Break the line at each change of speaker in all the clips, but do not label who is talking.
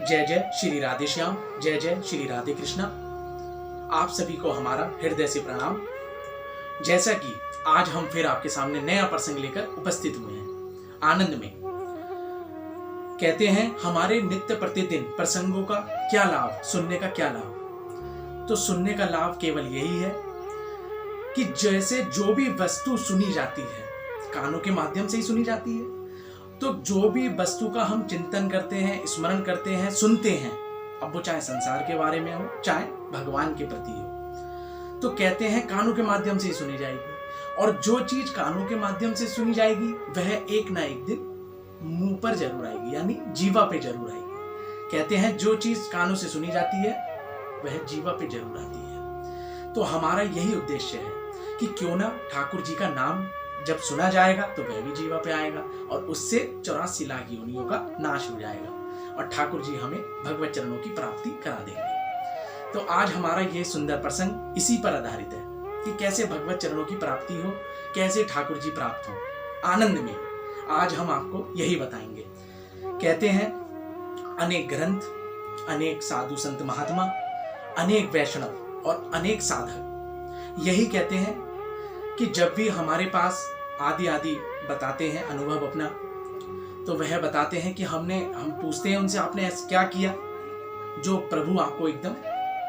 जय जय श्री राधे श्याम, जय जय श्री राधे कृष्णा। आप सभी को हमारा हृदय से प्रणाम। जैसा कि आज हम फिर आपके सामने नया प्रसंग लेकर उपस्थित हुए हैं आनंद में। कहते हैं हमारे नित्य प्रतिदिन प्रसंगों का क्या लाभ, सुनने का क्या लाभ। तो सुनने का लाभ केवल यही है कि जैसे जो भी वस्तु सुनी जाती है कानों के माध्यम से ही सुनी जाती है, तो जो भी वस्तु का हम चिंतन करते हैं, स्मरण करते हैं, सुनते हैं, अब वो चाहे संसार के बारे में हो चाहे भगवान के प्रति हो, तो कहते हैं कानों के माध्यम से ही सुनी जाएगी। और जो चीज कानों के माध्यम से सुनी जाएगी वह एक ना एक दिन मुंह पर जरूर आएगी, यानी जीवा पे जरूर आएगी। कहते हैं जो चीज कानों से सुनी जाती है वह जीवा पे जरूर आती है। तो हमारा यही उद्देश्य है कि क्यों ना ठाकुर जी का नाम जब सुना जाएगा तो वह भी जीवा पे आएगा और उससे 84 लाख योनियों का नाश हो जाएगा और ठाकुर जी हमें भगवत चरणों की प्राप्ति करा देंगे। तो आज हमारा ये सुंदर प्रसंग इसी पर आधारित है कि कैसे भगवत चरणों की प्राप्ति हो, कैसे ठाकुर जी प्राप्त हो आनंद में। आज हम आपको यही बताएंगे। कहते हैं अनेक ग्रंथ, अनेक साधु संत महात्मा, अनेक वैष्णव और अनेक साधक यही कहते हैं कि जब भी हमारे पास आदि बताते हैं अनुभव अपना, तो वह बताते हैं कि हम पूछते हैं उनसे आपने ऐसा क्या किया जो प्रभु आपको एकदम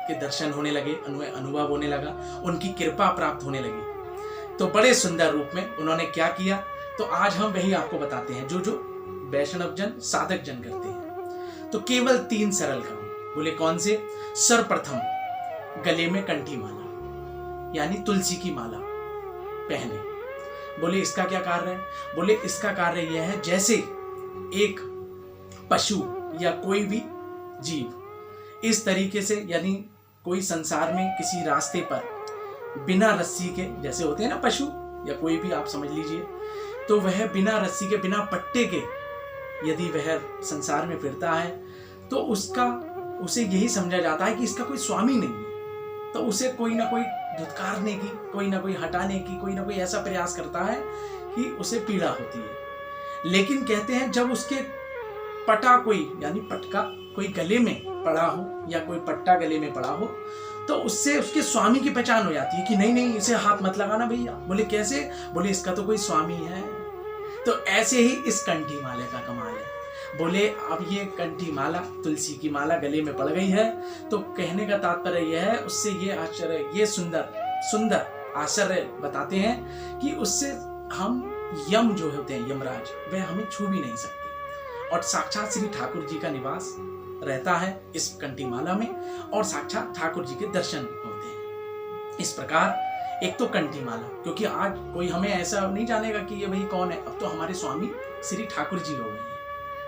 के दर्शन होने लगे, अनुभव होने लगा, उनकी कृपा प्राप्त होने लगी। तो बड़े सुंदर रूप में उन्होंने क्या किया, तो आज हम वही आपको बताते हैं जो वैष्णव जन साधक जन करते हैं। तो केवल 3 सरल काम। बोले कौन से? सर्वप्रथम गले में कंठी माला यानी तुलसी की माला पहने। बोले इसका क्या कार्य है? बोले इसका कार्य यह है जैसे एक पशु या कोई भी जीव इस तरीके से, यानी कोई संसार में किसी रास्ते पर बिना रस्सी के, जैसे होते हैं ना पशु या कोई भी आप समझ लीजिए, तो वह बिना रस्सी के बिना पट्टे के यदि वह संसार में फिरता है तो उसे यही समझा जाता है कि इसका कोई स्वामी नहीं है। तो उसे कोई ना कोई धुतकारने की, कोई ना कोई हटाने की, कोई ना कोई ऐसा प्रयास करता है कि उसे पीड़ा होती है। लेकिन कहते हैं जब उसके पटा कोई, यानी पटका कोई गले में पड़ा हो या कोई पट्टा गले में पड़ा हो, तो उससे उसके स्वामी की पहचान हो जाती है कि नहीं नहीं इसे हाथ मत लगाना भैया। बोले कैसे? बोले इसका तो कोई स्वामी है। तो ऐसे ही इस कंठी माले का कमाल है। बोले अब ये कंठी माला, तुलसी की माला गले में पड़ गई है, तो कहने का तात्पर्य यह है, उससे ये आश्चर्य, ये सुंदर आश्चर्य बताते हैं कि उससे हम यम जो होते हैं, यमराज, वह हमें छू भी नहीं सकते। और साक्षात श्री ठाकुर जी का निवास रहता है इस कंठी माला में और साक्षात ठाकुर जी के दर्शन होते हैं। इस प्रकार एक तो कंठी माला, क्योंकि आज कोई हमें ऐसा नहीं जानेगा कि ये भाई कौन है, अब तो हमारे स्वामी श्री ठाकुर जी हो गए हैं।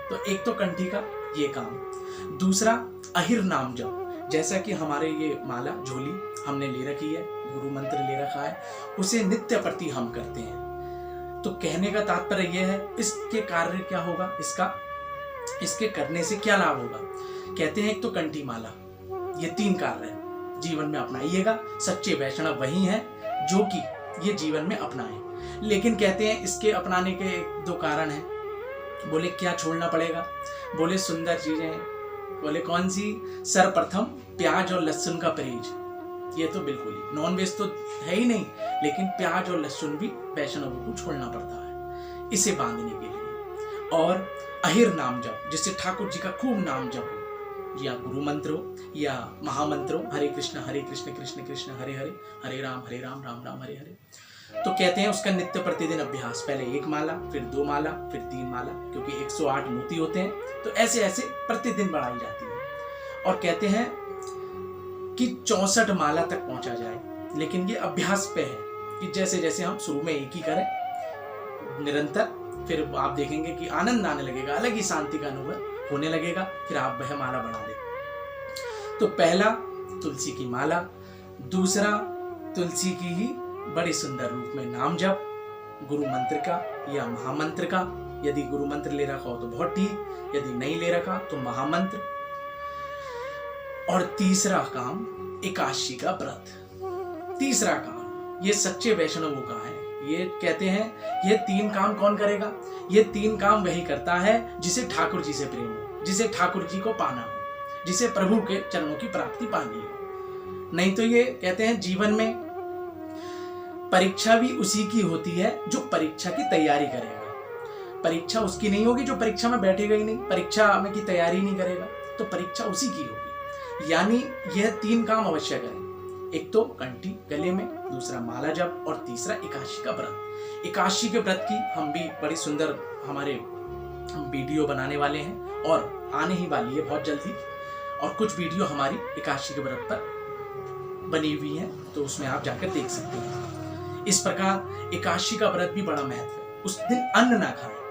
तो एक तो कंठी का ये काम। दूसरा अहिर नाम जप, जैसा कि हमारे ये माला झोली हमने ले रखी है, गुरु मंत्र ले रखा है, उसे नित्य प्रति हम करते हैं। तो कहने का तात्पर्य यह है इसके कार्य क्या होगा, इसके करने से क्या लाभ होगा। कहते हैं एक तो कंठी माला, ये 3 कार्य है, जीवन में अपनाइएगा। सच्चे वैष्णव वही हैं जो कि ये जीवन में अपनाएं। लेकिन कहते हैं इसके अपनाने के 2 कारण हैं। बोले क्या छोड़ना पड़ेगा? बोले सुंदर चीजें। बोले कौन सी? सर्वप्रथम प्याज और लहसुन का परहेज। ये तो बिल्कुल ही नॉन वेज तो है ही नहीं, लेकिन प्याज और लहसुन भी वैष्णवों को छोड़ना पड़ता है इसे बांधने के लिए। और अहिर नाम जप, जिससे ठाकुर जी का खूब नाम जप हो, या गुरु मंत्र हो या महामंत्र हो, हरे कृष्ण कृष्ण कृष्ण हरे हरे, हरे राम राम राम हरे हरे। तो कहते हैं उसका नित्य प्रतिदिन अभ्यास, पहले 1 माला, फिर 2 माला, फिर 3 माला, क्योंकि 108 मोती होते हैं, तो ऐसे ऐसे प्रतिदिन बढ़ाई जाती है। और कहते हैं कि 64 माला तक पहुंचा जाए। लेकिन ये अभ्यास पे है कि जैसे जैसे हम शुरू में एक ही करें निरंतर, फिर आप देखेंगे कि आनंद आने लगेगा, अलग ही शांति का अनुभव होने लगेगा, फिर आप वह माला बढ़ा दें। तो पहला तुलसी की माला, दूसरा तुलसी की ही बड़े सुंदर रूप में नाम जप, गुरु मंत्र का या महामंत्र का। यदि गुरु मंत्र ले रखा हो तो बहुत ठीक, यदि नहीं ले रखा तो महामंत्र। और तीसरा काम एकादशी का व्रत। तीसरा काम ये सच्चे वैष्णवों का है। ये कहते हैं ये 3 काम कौन करेगा? ये 3 काम वही करता है जिसे ठाकुर जी से प्रेम हो, जिसे ठाकुर जी को पाना हो। जिसे प्रभु के चरणों की प्राप्ति पानी हो। नहीं तो ये कहते हैं जीवन में परीक्षा भी उसी की होती है जो परीक्षा की तैयारी करेगा। परीक्षा उसकी नहीं होगी जो परीक्षा में बैठेगा ही नहीं, परीक्षा में की तैयारी नहीं करेगा, तो परीक्षा उसी की होगी। यानी यह 3 काम अवश्य करें। एक तो कंठी गले में, दूसरा माला जप और तीसरा एकादशी का व्रत। एकादशी के व्रत की हम भी बड़ी सुंदर हमारे वीडियो बनाने वाले हैं और आने ही वाली है बहुत जल्दी, और कुछ वीडियो हमारी एकादशी के व्रत पर बनी हुई है, तो उसमें आप जाकर देख सकते हैं। इस प्रकार एकादशी का व्रत भी बड़ा महत्व है। उस दिन अन्न ना खाएं।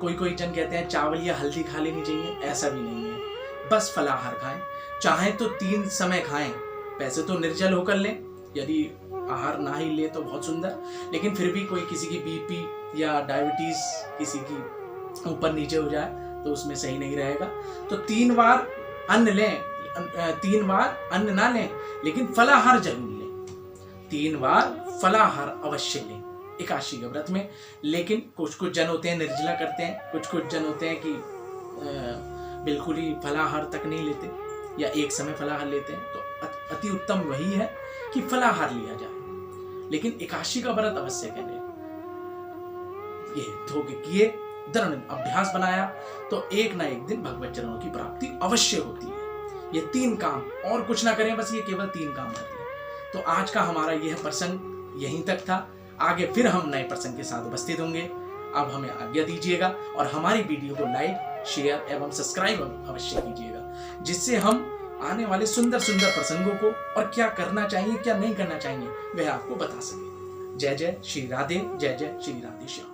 कोई जन कहते हैं चावल या हल्दी खा लेनी चाहिए, ऐसा भी नहीं है, बस फलाहार खाएं। चाहे तो 3 समय खाएं, वैसे तो निर्जल होकर लें, यदि आहार ना ही ले तो बहुत सुंदर, लेकिन फिर भी कोई किसी की बीपी या डायबिटीज किसी की ऊपर नीचे हो जाए तो उसमें सही नहीं रहेगा। तो 3 बार अन्न लें, 3 बार अन्न ना लें, लेकिन फलाहार जरूर लें। 3 बार फलाहार अवश्य लें एकादशी के व्रत में। लेकिन कुछ जन होते हैं निर्जला करते हैं, कुछ जन होते हैं कि बिल्कुल ही फलाहार तक नहीं लेते या एक समय फलाहार लेते हैं, तो अति उत्तम वही है कि फलाहार लिया जाए, लेकिन एकादशी का व्रत अवश्य करें। ये धोखे किए, दृढ़ अभ्यास बनाया तो एक ना एक दिन भगवत चरणों की प्राप्ति अवश्य होती है। ये 3 काम और कुछ ना करें, बस ये केवल 3 काम कर लें। तो आज का हमारा यह प्रसंग यहीं तक था। आगे फिर हम नए प्रसंग के साथ उपस्थित होंगे। अब हमें आज्ञा दीजिएगा और हमारी वीडियो को लाइक, शेयर एवं सब्सक्राइब अवश्य कीजिएगा, जिससे हम आने वाले सुंदर प्रसंगों को और क्या करना चाहिए क्या नहीं करना चाहिए वह आपको बता सके। जय जय श्री राधे, जय जय श्री राधे श्याम।